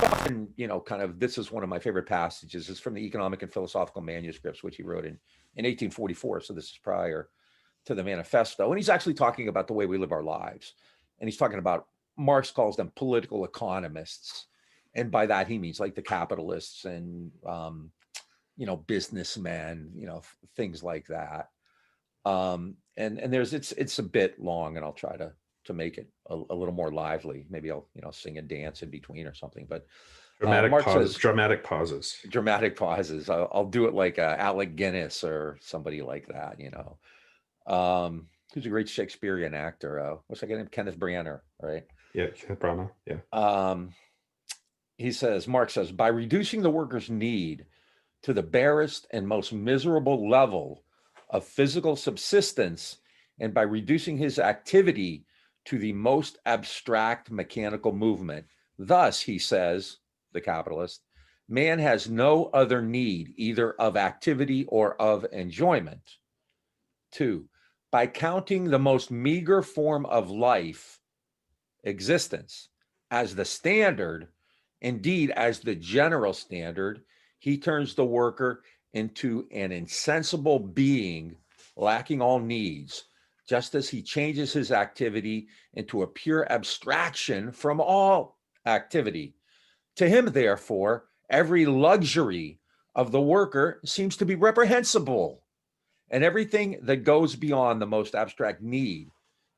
often, kind of, this is one of my favorite passages. It's from the Economic and Philosophical Manuscripts, which he wrote in 1844. So this is prior to the manifesto. And he's actually talking about the way we live our lives. And he's talking about, Marx calls them political economists. And by that, he means like the capitalists and, businessmen, things like that. And there's, it's a bit long, and I'll try to make it a little more lively. Maybe I'll, sing and dance in between or something. But Marx says, dramatic pauses. Dramatic pauses. I'll do it like Alec Guinness or somebody like that, who's a great Shakespearean actor. What's that guy named? Kenneth Branagh, right? Yeah, Branagh, yeah. He says, Marx says, by reducing the worker's need to the barest and most miserable level of physical subsistence, and by reducing his activity to the most abstract mechanical movement, thus, he says, the capitalist, man has no other need either of activity or of enjoyment. 2, by counting the most meager form of life, existence, as the standard, indeed as the general standard, he turns the worker into an insensible being lacking all needs, just as he changes his activity into a pure abstraction from all activity. To him, therefore, every luxury of the worker seems to be reprehensible, and everything that goes beyond the most abstract need,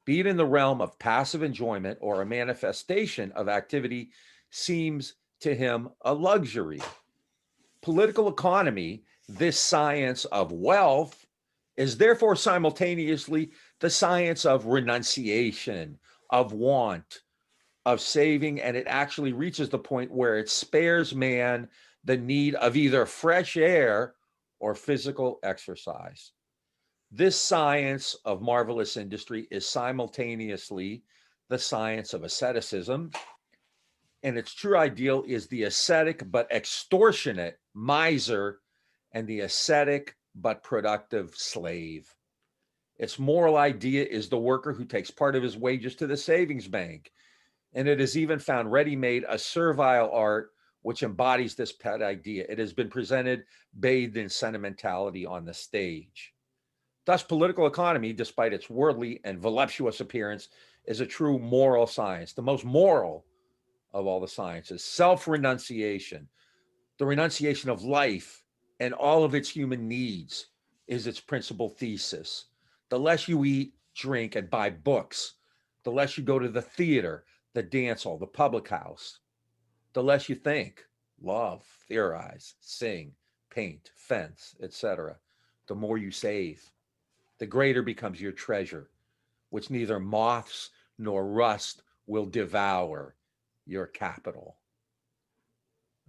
be it in the realm of passive enjoyment or a manifestation of activity, seems to him a luxury. Political economy, this science of wealth, is therefore simultaneously the science of renunciation, of want, of saving, and it actually reaches the point where it spares man the need of either fresh air or physical exercise. This science of marvelous industry is simultaneously the science of asceticism, and its true ideal is the ascetic but extortionate miser and the ascetic but productive slave. Its moral idea is the worker who takes part of his wages to the savings bank, and it is even found ready-made a servile art which embodies this pet idea. It has been presented bathed in sentimentality on the stage. Thus, political economy, despite its worldly and voluptuous appearance, is a true moral science, the most moral of all the sciences. Self-renunciation, the renunciation of life and all of its human needs, is its principal thesis. The less you eat, drink, and buy books, the less you go to the theater, the dance hall, the public house, the less you think, love, theorize, sing, paint, fence, etc., the more you save. The greater becomes your treasure, which neither moths nor rust will devour, your capital.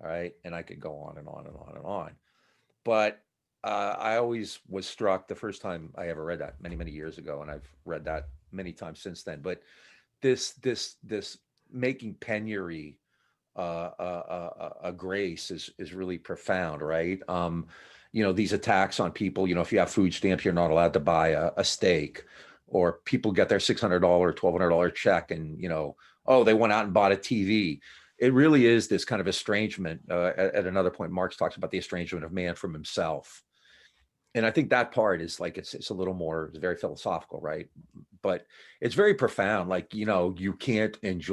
All right. And I could go on and on and on and on. But I always was struck the first time I ever read that many, many years ago, and I've read that many times since then. But this making penury a grace is really profound, right? These attacks on people, if you have food stamps, you're not allowed to buy a steak, or people get their $600, $1,200 check and, oh, they went out and bought a TV. It really is this kind of estrangement. At another point, Marx talks about the estrangement of man from himself. And I think that part is like, it's a little more, it's very philosophical, right? But it's very profound. Like, you can't enjoy